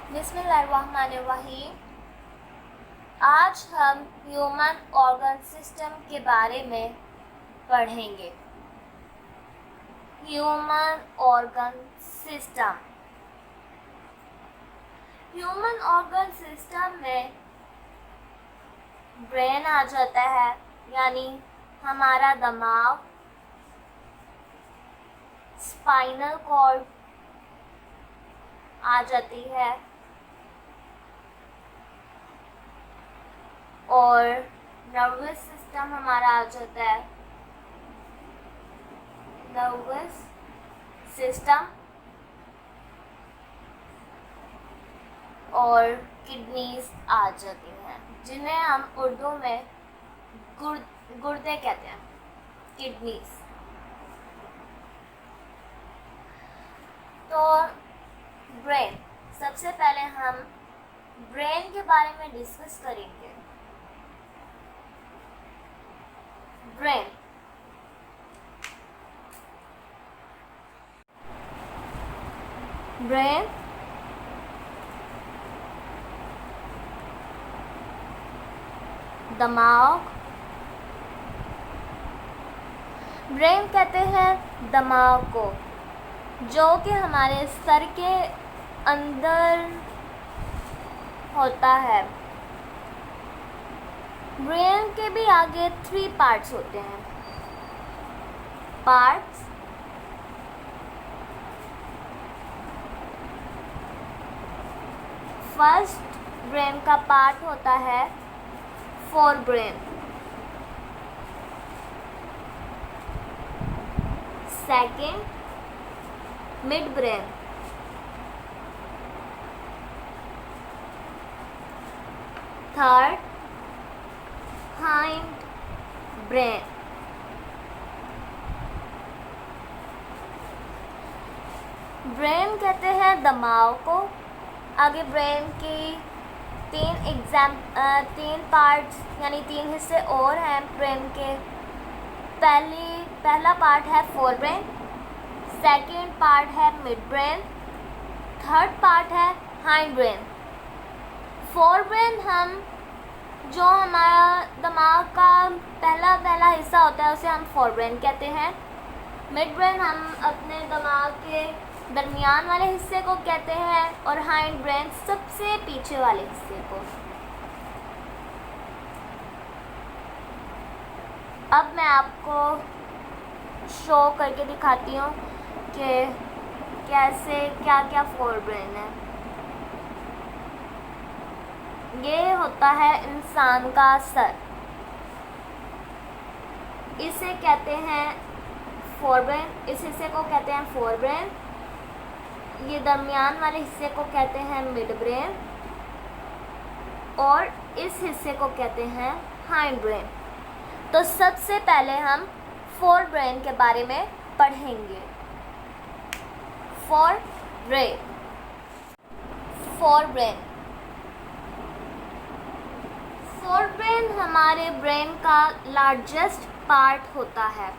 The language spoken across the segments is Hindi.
बिस्मिल्लाहिर्रहमानिर्रहीम। आज हम ह्यूमन ऑर्गन सिस्टम के बारे में पढ़ेंगे। Human organ system. Human organ system में ब्रेन आ जाता है, यानी हमारा दिमाग, स्पाइनल कॉर्ड आ जाती है और नर्वस सिस्टम हमारा आ जाता है। नर्वस सिस्टम और किडनीज आ जाती हैं, जिन्हें हम उर्दू में गुर्दे कहते हैं, किडनीज। तो ब्रेन, सबसे पहले हम ब्रेन के बारे में डिस्कस करेंगे। ब्रेन दिमाग। ब्रेन कहते हैं दिमाग को, जो कि हमारे सर के अंदर होता है। ब्रेन के भी आगे 3 पार्ट्स होते हैं। पार्ट्स फर्स्ट ब्रेन का पार्ट होता है fore brain. Second mid brain. Third hind brain. Brain कहते हैं दिमाग को। आगे ब्रेन की 3 पार्ट्स यानी 3 हिस्से और हैं ब्रेन के। पहला पार्ट है फोर ब्रेन, सेकंड पार्ट है मिड ब्रेन, थर्ड पार्ट है हाइंड ब्रेन। फोर ब्रेन हम जो हमारा दिमाग का पहला हिस्सा होता है उसे हम फोर ब्रेन कहते हैं। मिड ब्रेन हम अपने दिमाग के दरमियान वाले हिस्से को कहते हैं और हाइंड ब्रेन सबसे पीछे वाले हिस्से को। अब मैं आपको शो करके दिखाती हूँ कि कैसे क्या क्या फोर ब्रेन है। ये होता है इंसान का सर, इसे कहते हैं फोर ब्रेन। इस हिस्से को कहते हैं फोर ब्रेन। ये दरमियान वाले हिस्से को कहते हैं मिड ब्रेन और इस हिस्से को कहते हैं हाइंड ब्रेन। तो सबसे पहले हम फोर ब्रेन के बारे में पढ़ेंगे। फोर ब्रेन हमारे ब्रेन का लार्जेस्ट पार्ट होता है।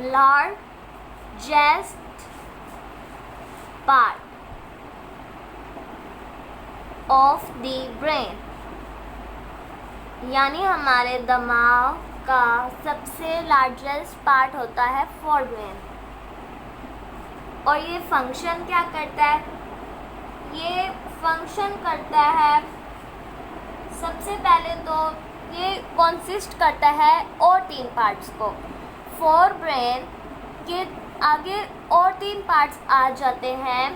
Largest part of the brain, यानी हमारे दिमाग का सबसे लार्जेस्ट पार्ट होता है फोर ब्रेन। और ये फंक्शन क्या करता है? ये फंक्शन करता है, सबसे पहले तो ये कंसिस्ट करता है और 3 पार्ट्स को। फोर ब्रेन के आगे और 3 पार्ट्स आ जाते हैं।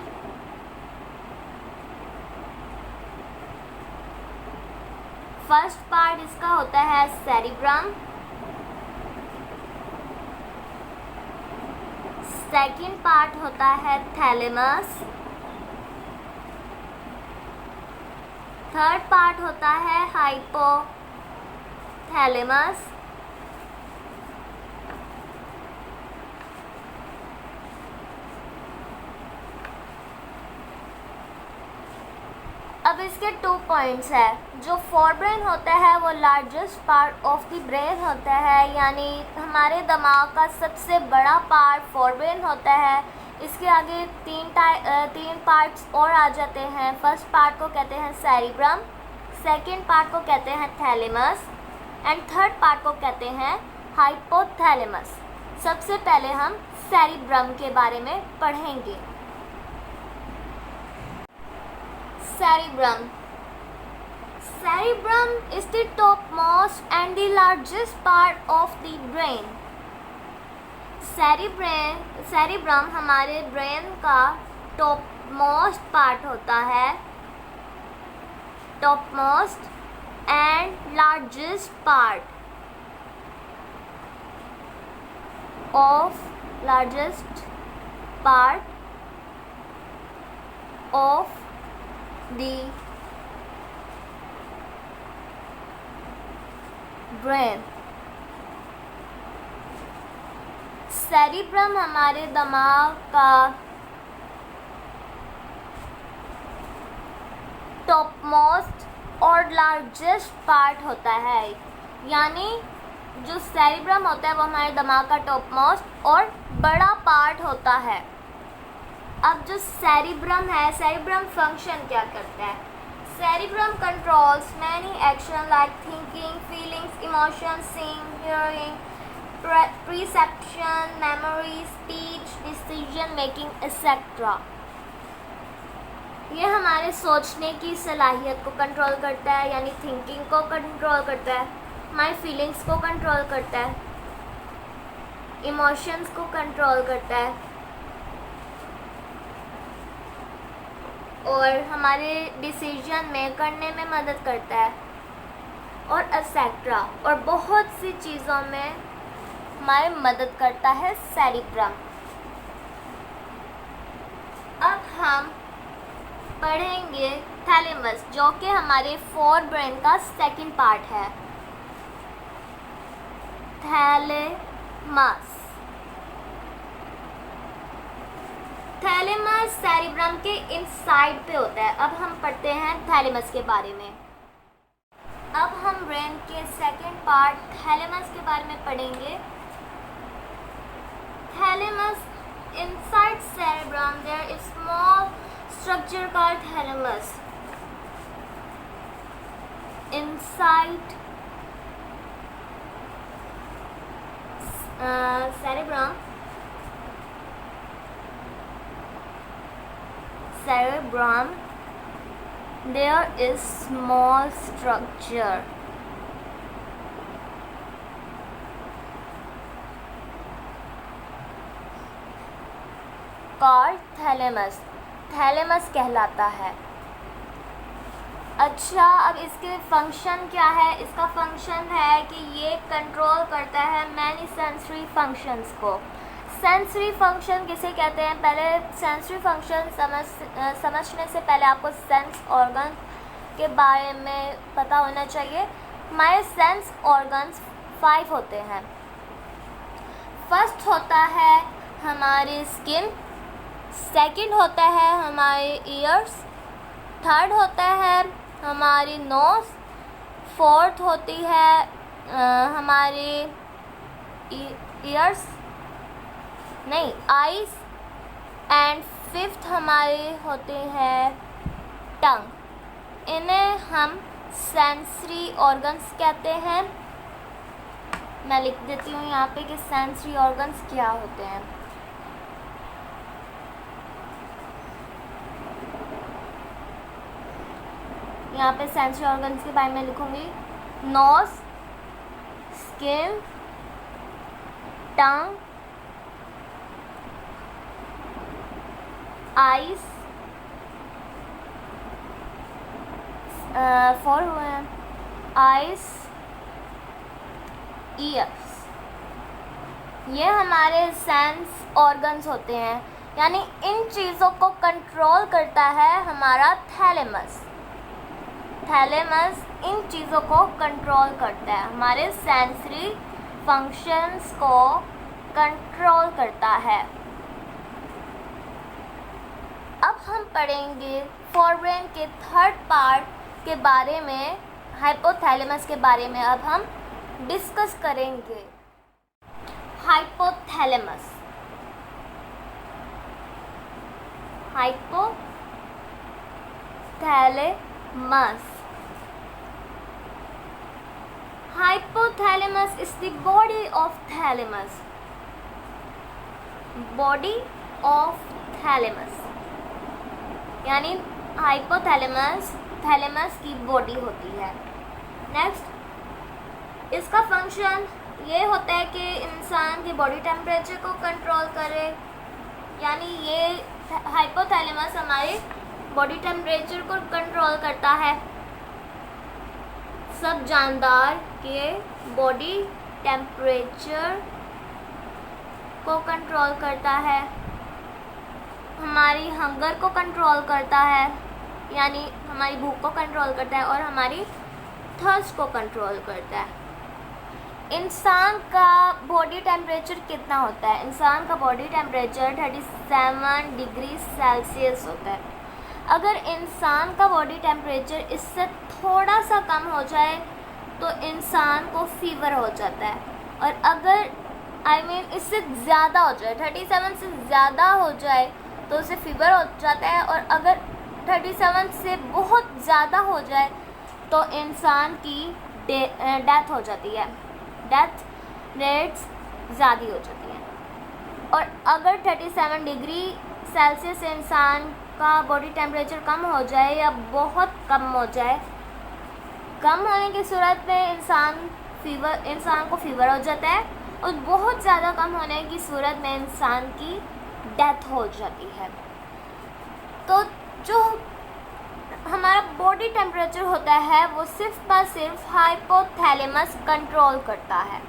फर्स्ट पार्ट इसका होता है सेरिब्रम, सेकंड पार्ट होता है थैलेमस, थर्ड पार्ट होता है हाइपोथैलेमस, अब इसके 2 पॉइंट्स है। जो फोर ब्रेन होता है वो largest part of the brain होता है, यानी हमारे दिमाग का सबसे बड़ा पार्ट फोर ब्रेन होता है। इसके आगे तीन पार्ट्स और आ जाते हैं। फर्स्ट पार्ट को कहते हैं सेरिब्रम, सेकंड पार्ट को कहते हैं थैलेमस एंड थर्ड पार्ट को कहते हैं हाइपोथैलेमस। सबसे पहले हम सेरिब्रम के बारे में पढ़ेंगे। Cerebrum. Cerebrum is the topmost and the largest part of the brain. Cerebrum हमारे ब्रेन का topmost part होता है, topmost and largest part of the brain. Cerebrum हमारे दिमाग का टॉपमोस्ट और लार्जेस्ट पार्ट होता है, यानी जो सेरिब्रम होता है वो हमारे दिमाग का टॉपमोस्ट और बड़ा पार्ट होता है। अब जो सेरिब्रम है, सेरिब्रम फंक्शन क्या करता है? Cerebrum controls many action like thinking, feelings, emotion, seeing, hearing, perception, memory, speech, decision making etcetera. ये हमारे सोचने की सलाहियत को कंट्रोल करता है, यानी थिंकिंग को कंट्रोल करता है, हमारी फीलिंग्स को कंट्रोल करता है, इमोशंस को कंट्रोल करता है और हमारे डिसीजन करने में मदद करता है और एक्सेट्रा, और बहुत सी चीज़ों में हमारी मदद करता है सेरिब्रम। अब हम पढ़ेंगे थैलेमस, जो कि हमारे फोर ब्रेन का सेकंड पार्ट है। थैलेमस सेरिब्रम के इनसाइड पे होता है। अब हम पढ़ते हैं थैलेमस के बारे में। अब हम ब्रेन के सेकंड पार्ट थैलेमस के बारे में पढ़ेंगे। Thalamus inside cerebrum there is small structure called thalamus. Inside cerebrum there is small structure called thalamus. Thalamus कहलाता है। अच्छा, अब इसके फंक्शन क्या है? इसका फंक्शन है कि ये कंट्रोल करता है मैनी सेंसरी फंक्शंस को। सेंसरी फंक्शन किसे कहते हैं? पहले सेंसरी फंक्शन समझने से पहले आपको सेंस ऑर्गन के बारे में पता होना चाहिए। हमारे सेंस ऑर्गन्स 5 होते हैं। फर्स्ट होता है हमारी स्किन, सेकंड होता है हमारे ईयर्स, थर्ड होता है हमारी नोज़, फोर्थ होती है हमारी आईज एंड फिफ्थ हमारे होते हैं टंग। इन्हें हम सेंसरी ऑर्गन्स कहते हैं। मैं लिख देती हूँ यहाँ पे कि सेंसरी ऑर्गन्स क्या होते हैं। यहाँ पे सेंसरी ऑर्गन्स के बारे में लिखूंगी। नोज, स्किन, टंग, आईज, 4 हुए हैं, आईज, ईयर्स। ये हमारे सेंस ऑर्गन्स होते हैं, यानी इन चीज़ों को कंट्रोल करता है हमारा थैलेमस। थैलेमस इन चीज़ों को कंट्रोल करता है, हमारे सेंसरी फंक्शंस को कंट्रोल करता है। अब हम पढ़ेंगे फोरब्रेन के थर्ड पार्ट के बारे में, हाइपोथैलेमस के बारे में अब हम डिस्कस करेंगे। Hypothalamus hypothalamus. Hypothalamus is the body of thalamus. Body of thalamus यानी हाइपोथैलेमस थैलेमस की बॉडी होती है. नेक्स्ट, इसका फंक्शन ये होता है कि इंसान की बॉडी टेम्परेचर को कंट्रोल करे. यानी ये हाइपोथैलेमस हमारे बॉडी टेम्परेचर को कंट्रोल करता है. सब जानदार के बॉडी टेम्परेचर को कंट्रोल करता है. हमारी हंगर को कंट्रोल करता है, यानी हमारी भूख को कंट्रोल करता है, और हमारी थर्स्ट को कंट्रोल करता है. इंसान का बॉडी टेम्परेचर कितना होता है? इंसान का बॉडी टेम्परेचर 37 डिग्री सेल्सियस होता है. अगर इंसान का बॉडी टेम्परेचर इससे थोड़ा सा कम हो जाए तो इंसान को फीवर हो जाता है, और अगर इससे ज़्यादा हो जाए, 37 से ज़्यादा हो जाए तो उसे फीवर हो जाता है, और अगर 37 से बहुत ज़्यादा हो जाए तो इंसान की डेथ हो जाती है. डेथ रेट्स ज़्यादा हो जाती हैं. और अगर 37 डिग्री सेल्सियस से इंसान का बॉडी टेम्परेचर कम हो जाए या बहुत कम हो जाए, कम होने की सूरत में इंसान को फीवर हो जाता है, और बहुत ज़्यादा कम होने की सूरत में इंसान की डेथ हो जाती है. तो जो हमारा बॉडी टेम्परेचर होता है वो सिर्फ पर सिर्फ हाइपोथैलेमस कंट्रोल करता है.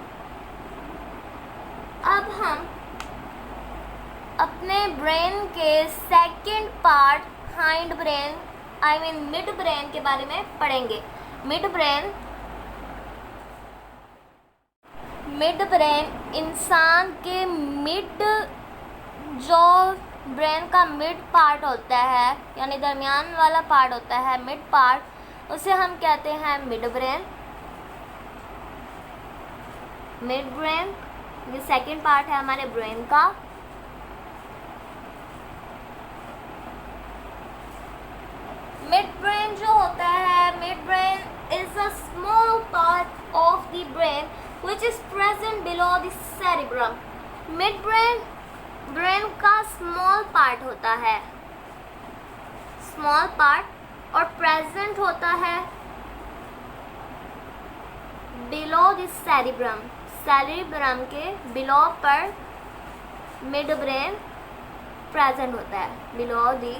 अब हम अपने ब्रेन के second part hind brain mid brain के बारे में पढ़ेंगे. मिड ब्रेन इंसान के जो ब्रेन का मिड पार्ट होता है, यानी दरमियान वाला पार्ट होता है, मिड पार्ट, उसे हम कहते हैं मिड ब्रेन. ये सेकंड पार्ट है हमारे ब्रेन का. मिड ब्रेन जो होता है, mid brain is a small part of the brain which is present below the cerebrum. Mid brain का स्मॉल पार्ट होता है, स्मॉल पार्ट, और प्रेजेंट होता है बिलो द सेरिब्रम के बिलो पर मिड ब्रेन प्रेजेंट होता है, बिलो द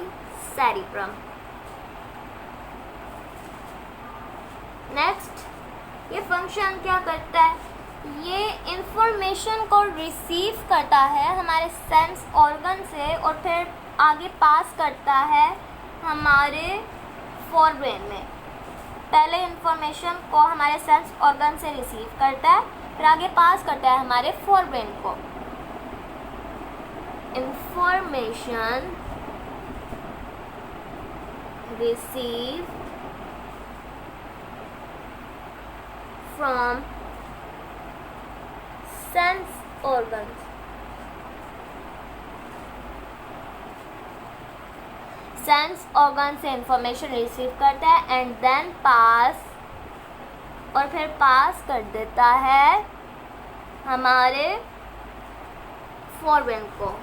सेरिब्रम. नेक्स्ट, ये फंक्शन क्या करता है? ये इंफॉर्मेशन को रिसीव करता है हमारे सेंस ऑर्गन से, और फिर आगे पास करता है हमारे फोरब्रेन में. पहले इंफॉर्मेशन को हमारे सेंस ऑर्गन से रिसीव करता है, फिर आगे पास करता है हमारे फोरब्रेन को. Information receive from sense organs. Sense organ से इंफॉर्मेशन रिसीव करता है एंड देन पास, और फिर पास कर देता है हमारे फोरब्रेन को.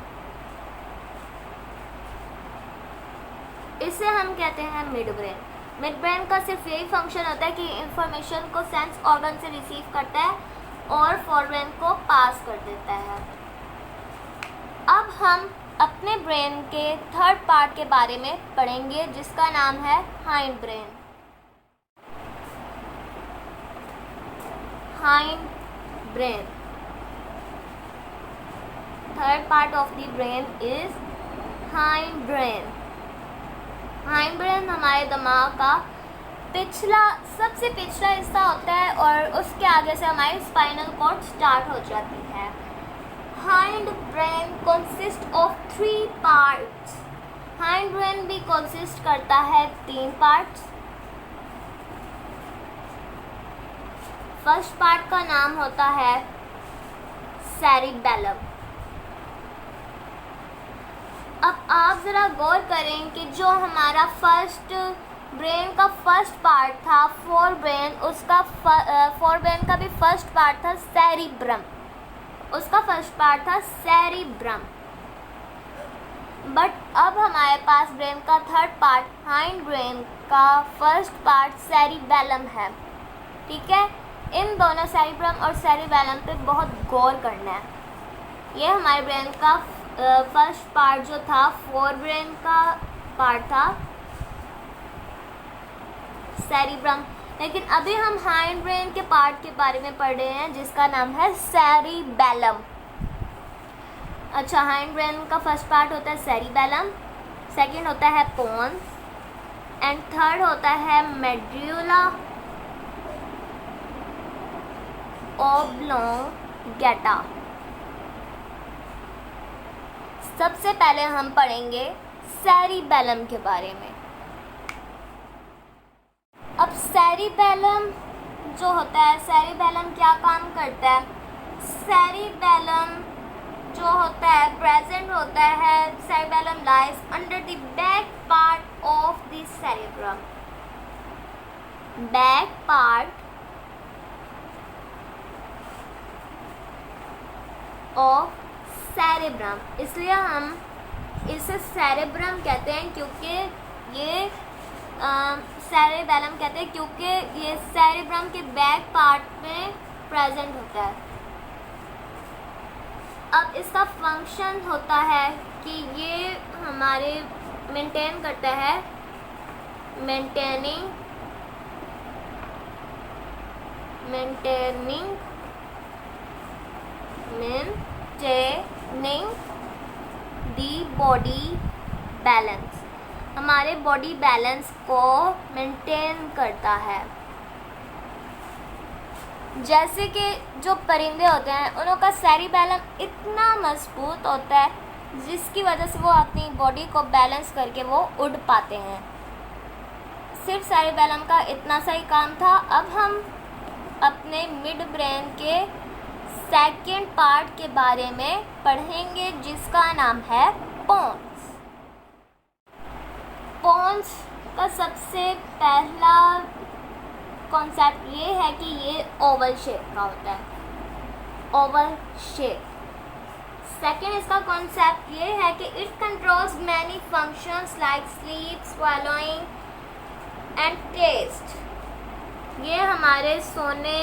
इसे हम कहते हैं मिड ब्रेन. मिड ब्रेन का सिर्फ यही फंक्शन होता है कि इंफॉर्मेशन को सेंस ऑर्गन से रिसीव करता है और फोरब्रेन को पास कर देता है. अब हम अपने ब्रेन के थर्ड पार्ट के बारे में पढ़ेंगे जिसका नाम है hind brain. Hind brain, third part of the brain is hind brain. Hind brain हमारे दिमाग का सबसे पिछला हिस्सा होता है, और उसके आगे से हमारी स्पाइनल कॉर्ड स्टार्ट हो जाती है. Hind brain consist of 3 parts. Hind brain भी कंसिस्ट करता है 3 पार्ट्स. फर्स्ट पार्ट का नाम होता है सेरिबेलम. अब आप ज़रा गौर करें कि जो हमारा ब्रेन का फर्स्ट पार्ट था फोर ब्रेन, उसका फोर ब्रेन का भी फर्स्ट पार्ट था सेरिब्रम, उसका फर्स्ट पार्ट था सेरिब्रम। बट अब हमारे पास ब्रेन का थर्ड पार्ट हाइंड ब्रेन का फर्स्ट पार्ट सेरिबेलम है। ठीक है, इन दोनों सेरिब्रम और सेरिबेलम पे बहुत गौर करना है। ये हमारे ब्रेन का फर्स्ट पार्ट जो था फोर ब्रेन का पार्ट था सेरिब्रम, लेकिन अभी हम हाइंड ब्रेन के पार्ट के बारे में पढ़ रहे हैं जिसका नाम है सेरिबेलम। अच्छा, हाइंड ब्रेन का फर्स्ट पार्ट होता है सेरिबेलम, सेकंड होता है पोन्स एंड थर्ड होता है मेड्यूला ओब्लोंगेटा। सबसे पहले हम पढ़ेंगे सेरिबेलम के बारे में। अब सेरिबेलम जो होता है, सेरिबेलम क्या काम करता है? सेरिबेलम जो होता है प्रेजेंट होता है, cerebellum lies under the back part of the cerebrum. Back part of cerebrum, इसलिए हम इसे सेरिब्रम कहते हैं क्योंकि ये सेरिबेलम कहते हैं क्योंकि ये सेरिब्रम के बैक पार्ट में प्रेजेंट होता है। अब इसका फंक्शन होता है कि ये हमारे मेंटेन करता है, मेंटेनिंग दी बॉडी बैलेंस, हमारे बॉडी बैलेंस को मेंटेन करता है। जैसे कि जो परिंदे होते हैं उनका सेरिबेलम इतना मजबूत होता है जिसकी वजह से वो अपनी बॉडी को बैलेंस करके वो उड़ पाते हैं। सिर्फ सेरिबेलम का इतना सा ही काम था। अब हम अपने मिड ब्रेन के सेकंड पार्ट के बारे में पढ़ेंगे जिसका नाम है पोन्स। पोन्स का सबसे पहला कॉन्सेप्ट ये है कि ये ओवल शेप का होता है, ओवल शेप। सेकेंड इसका कॉन्सेप्ट ये है कि it controls many functions like sleep, swallowing and taste. ये हमारे सोने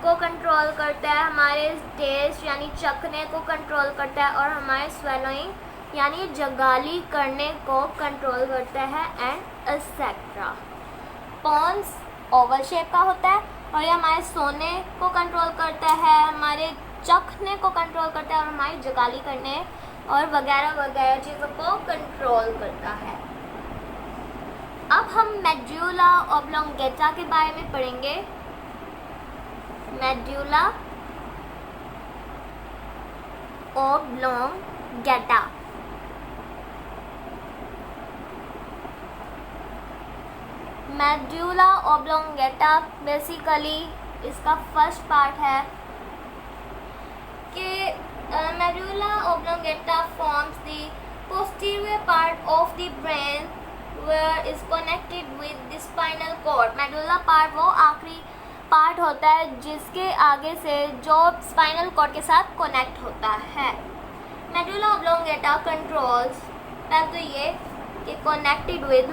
को कंट्रोल करता है, हमारे टेस्ट यानी चखने को कंट्रोल करता है और हमारे स्वैलोइंग यानी जगाली करने को कंट्रोल करता है and etcetera. Pons oval shape का होता है और ये हमारे सोने को कंट्रोल करता है, हमारे चखने को कंट्रोल करता है और हमारी जगाली करने और वगैरह वगैरह चीज़ों को कंट्रोल करता है। अब हम मेड्यूला ओब्लोंगेटा के बारे में पढ़ेंगे। Medulla oblongata, medulla oblongata basically इसका फर्स्ट पार्ट है कि medulla oblongata forms the posterior part of the brain where is connected with the spinal cord. Medulla part वो आखिरी पार्ट होता है जिसके आगे से जो स्पाइनल कॉर्ड के साथ कनेक्ट होता है। मेडुला ओब्लोंगेटा कंट्रोल्स, पहले तो ये कि connected with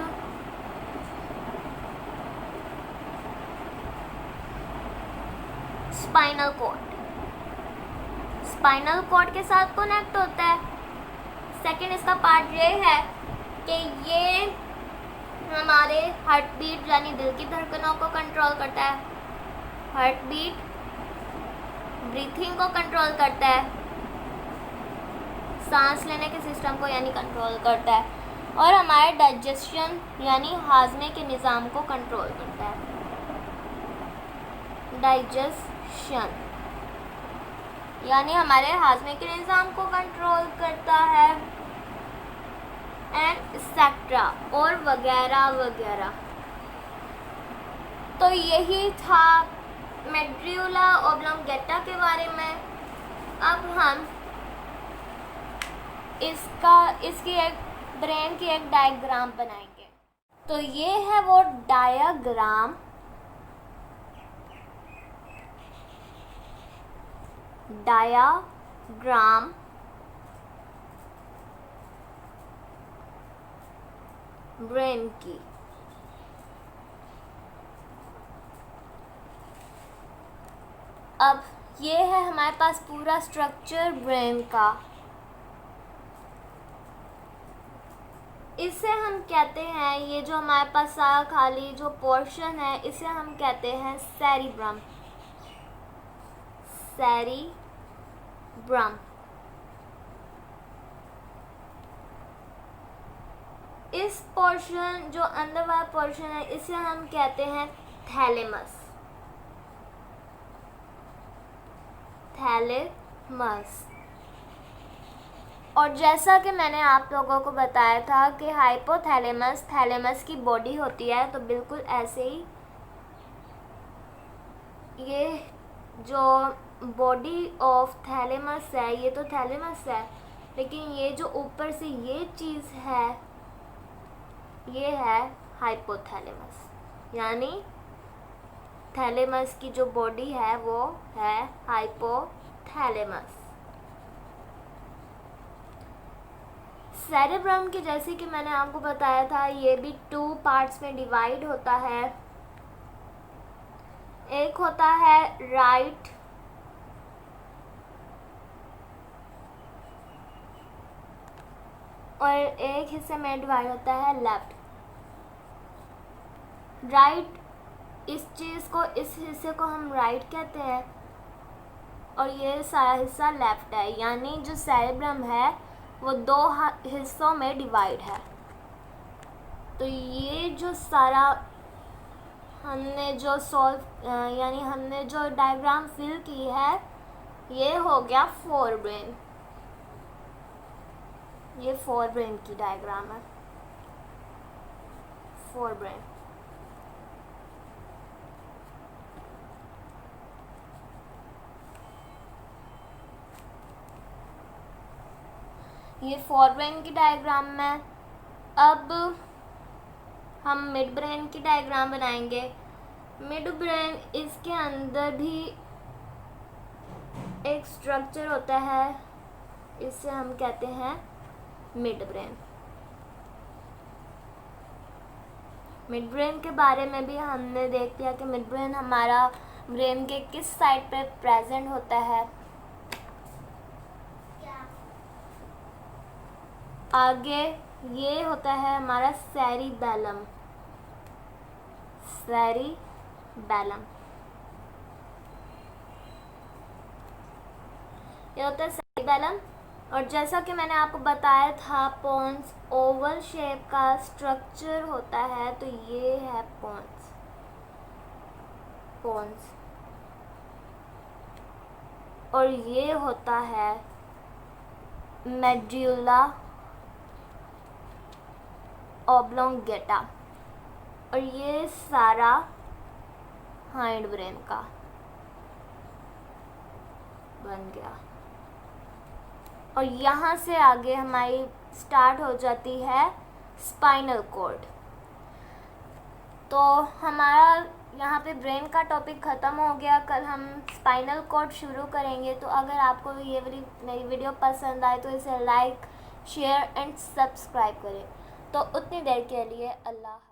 spinal cord, spinal cord के साथ कनेक्ट होता है। सेकंड इसका पार्ट ये है कि ये हमारे हार्ट बीट यानी दिल की धड़कनों को कंट्रोल करता है, हार्ट बीट, ब्रीथिंग को कंट्रोल करता है, सांस लेने के सिस्टम को यानी कंट्रोल करता है और हमारे डाइजेशन यानी हाजमे के निज़ाम को कंट्रोल करता है। डाइजेशन यानी हमारे हाजमे के निज़ाम को कंट्रोल करता है एंड एक्सेट्रा और वगैरह वगैरह। तो यही था मेडुला ओब्लोंगेटा के बारे में। अब हम इसकी एक ब्रेन की एक डायग्राम बनाएंगे। तो ये है वो डायग्राम ब्रेन की। अब ये है हमारे पास पूरा स्ट्रक्चर ब्रेन का। इसे हम कहते हैं, ये जो हमारे पास सारा खाली जो पोर्शन है इसे हम कहते हैं सेरिब्रम। इस पोर्शन जो अंदर वाला पोर्शन है इसे हम कहते हैं थैलेमस। और जैसा कि मैंने आप लोगों को बताया था कि हाइपोथैलेमस थैलेमस की बॉडी होती है, तो बिल्कुल ऐसे ही ये जो बॉडी ऑफ थैलेमस है, ये तो थैलेमस है, लेकिन ये जो ऊपर से ये चीज़ है ये है हाइपोथैलेमस। यानी थैलेमस की जो बॉडी है वो है हाइपोथैलेमस। सेरेब्रम की जैसे कि मैंने आपको बताया था, ये भी 2 पार्ट्स में डिवाइड होता है। एक होता है राइट और एक हिस्से में डिवाइड होता है लेफ्ट। राइट, इस चीज़ को, इस हिस्से को हम राइट कहते हैं और ये सारा हिस्सा लेफ्ट है। यानी जो सेरेब्रम है वो 2 हिस्सों में डिवाइड है। तो ये जो सारा हमने जो यानी हमने जो डायग्राम फिल की है ये हो गया फोरब्रेन। ये फोरब्रेन की डायग्राम है, फोरब्रेन। ये फोरब्रेन की डायग्राम में। अब हम मिड ब्रेन की डायग्राम बनाएंगे। मिड ब्रेन, इसके अंदर भी एक स्ट्रक्चर होता है, इसे हम कहते हैं मिड ब्रेन। मिड ब्रेन के बारे में भी हमने देख लिया कि मिड ब्रेन हमारा ब्रेन के किस साइड पे प्रेजेंट होता है। आगे ये होता है हमारा सेरिबैलम। ये होता है सेरिबैलम। और जैसा कि मैंने आपको बताया था, पोन्स ओवल शेप का स्ट्रक्चर होता है, तो ये है पोन्स। और ये होता है मेडुला ऑब्लोंगेटा। और ये सारा हाइंड ब्रेन का बन गया। और यहाँ से आगे हमारी स्टार्ट हो जाती है स्पाइनल कॉर्ड। तो हमारा यहाँ पे ब्रेन का टॉपिक ख़त्म हो गया। कल हम स्पाइनल कॉर्ड शुरू करेंगे। तो अगर आपको ये मेरी वीडियो पसंद आए तो इसे लाइक, शेयर एंड सब्सक्राइब करें। तो उतनी देर के लिए अल्लाह।